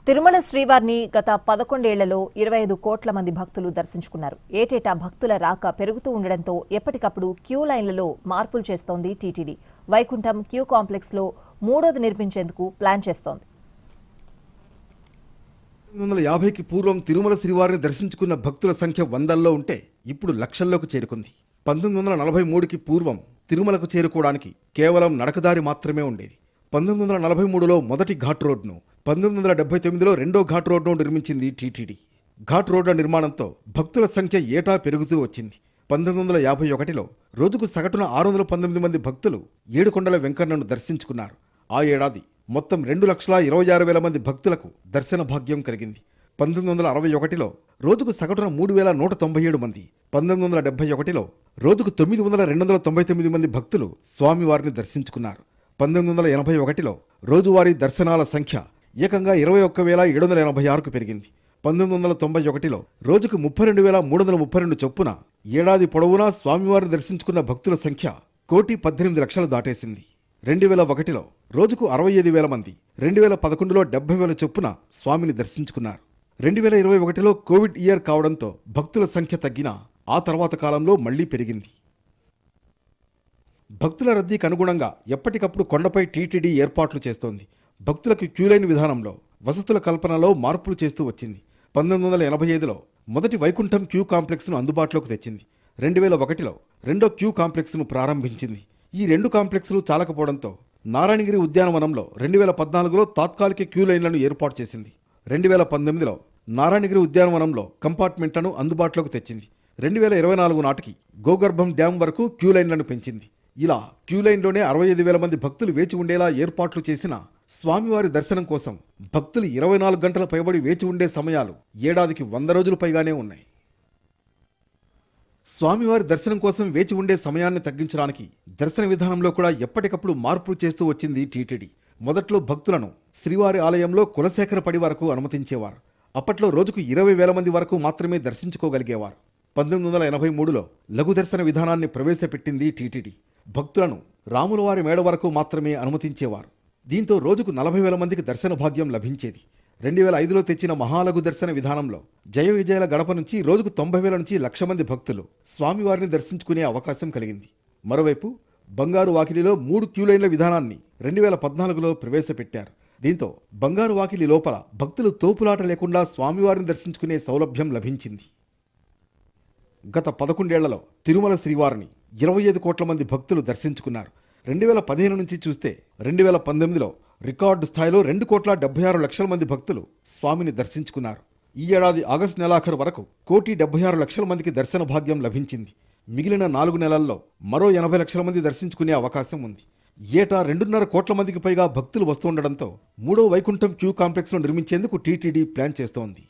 తిరుమల శ్రీవారిని గత 11 ఏళ్లలో 25 కోట్ల మంది భక్తులు దర్శించుకున్నారు. ఏటేటా భక్తుల రాక పెరుగుతూ ఉండడంతో ఎప్పటికప్పుడు క్యూ లైన్లలో మార్పులు చేస్తోంది టీటీడీ. వైకుంఠం క్యూ కాంప్లెక్స్ లో మూడోది నిర్మించేందుకు ప్లాన్ చేస్తోంది. 1950కి పూర్వం తిరుమల శ్రీవారిని దర్శించుకున్న భక్తుల సంఖ్య వందల్లో ఉంటే ఇప్పుడు లక్షల్లోకి చేరుకుంది. 1943కి పూర్వం తిరుమలకు చేరుకోవడానికి కేవలం నడకదారి మాత్రమే ఉండేది. 1943లో మొదటి ఘాట్ రోడ్ను, 1979లో రెండో ఘాట్ రోడ్ను నిర్మించింది టీటీడీ. ఘాట్ రోడ్ల నిర్మాణంతో భక్తుల సంఖ్య ఏటా పెరుగుతూ వచ్చింది. 1951లో రోజుకు సగటున 619 మంది భక్తులు ఏడుకొండల వెంకన్నను దర్శించుకున్నారు. ఆ ఏడాది మొత్తం 2,26,000 మంది భక్తులకు దర్శన భాగ్యం కలిగింది. 1961లో రోజుకు సగటున 3,197 మంది, 1971లో రోజుకు 9,299 మంది భక్తులు స్వామివారిని దర్శించుకున్నారు. 1981లో రోజువారీ దర్శనాల సంఖ్య ఏకంగా 21,786కు పెరిగింది. 1991లో రోజుకు 32,332 చొప్పున ఏడాది పొడవునా స్వామివారిని దర్శించుకున్న భక్తుల సంఖ్య 1,18,00,000 దాటేసింది. 2001లో రోజుకు 65,000 మంది, 2011లో 70,000 చొప్పున స్వామిని దర్శించుకున్నారు. 2021లో కోవిడ్ ఇయర్ కావడంతో భక్తుల సంఖ్య తగ్గినా ఆ తర్వాత కాలంలో మళ్లీ పెరిగింది. భక్తుల రద్దీకి అనుగుణంగా ఎప్పటికప్పుడు కొండపై టీటీడీ ఏర్పాట్లు చేస్తోంది. భక్తులకు క్యూలైన్ విధానంలో, వసతుల కల్పనలో మార్పులు చేస్తూ వచ్చింది. 1985లో మొదటి వైకుంఠం క్యూ కాంప్లెక్స్ను అందుబాటులోకి తెచ్చింది. 2001లో రెండో క్యూ కాంప్లెక్స్ను ప్రారంభించింది. ఈ రెండు కాంప్లెక్స్లు చాలకపోవడంతో నారాయణగిరి ఉద్యానవనంలో 2014లో తాత్కాలిక క్యూ లైన్లను ఏర్పాటు చేసింది. 2019లో నారాయణగిరి ఉద్యానవనంలో కంపార్ట్మెంట్లను అందుబాటులోకి తెచ్చింది. 2024 నాటికి గోగర్భం డ్యాం వరకు క్యూ లైన్లను పెంచింది. ఇలా క్యూ లైన్లోనే 65,000 మంది భక్తులు వేచి ఉండేలా ఏర్పాట్లు చేసిన స్వామివారి దర్శనం కోసం భక్తులు 24 గంటల పైబడి వేచి ఉండే సమయాలు ఏడాదికి 100 రోజులు పైగానే ఉన్నాయి. స్వామివారి దర్శనం కోసం వేచి ఉండే సమయాన్ని తగ్గించడానికి దర్శన విధానంలో కూడా ఎప్పటికప్పుడు మార్పులు చేస్తూ వచ్చింది టీటీడీ. మొదట్లో భక్తులను శ్రీవారి ఆలయంలో కులశేఖర పడి వరకు అనుమతించేవారు. అప్పట్లో రోజుకు 20,000 మంది వరకు మాత్రమే దర్శించుకోగలిగేవారు. 1983లో లఘు దర్శన విధానాన్ని ప్రవేశపెట్టింది టీటీడీ. భక్తులను రాములవారి మేడ వరకు మాత్రమే అనుమతించేవారు. దీంతో రోజుకు 40,000 మందికి దర్శన భాగ్యం లభించేది. 2005లో తెచ్చిన మహాలఘు దర్శన విధానంలో జయ విజయాల గడప నుంచి రోజుకు 90,000 నుంచి 1,00,000 మంది భక్తులు స్వామివారిని దర్శించుకునే అవకాశం కలిగింది. మరోవైపు బంగారు వాకిలిలో 3 క్యూలైన్ల విధానాన్ని 2014లో ప్రవేశపెట్టారు. దీంతో బంగారు వాకిలి లోపల భక్తులు తోపులాట లేకుండా స్వామివారిని దర్శించుకునే సౌలభ్యం లభించింది. గత 11 ఏళ్లలో తిరుమల శ్రీవారిని 25 కోట్ల మంది భక్తులు దర్శించుకున్నారు. 2015 నుంచి చూస్తే 2019లో రికార్డు స్థాయిలో 2,76,00,000 మంది భక్తులు స్వామిని దర్శించుకున్నారు. ఈ ఏడాది ఆగస్టు నెలాఖరు వరకు 1,76,00,000 మందికి దర్శన భాగ్యం లభించింది. మిగిలిన 4 నెలల్లో మరో 80 లక్షల మంది దర్శించుకునే అవకాశం ఉంది. ఏటా 2.5 కోట్ల మందికి పైగా భక్తులు వస్తుండడంతో మూడో వైకుంఠం క్యూ కాంప్లెక్స్ను నిర్మించేందుకు టీటీడీ ప్లాన్ చేస్తోంది.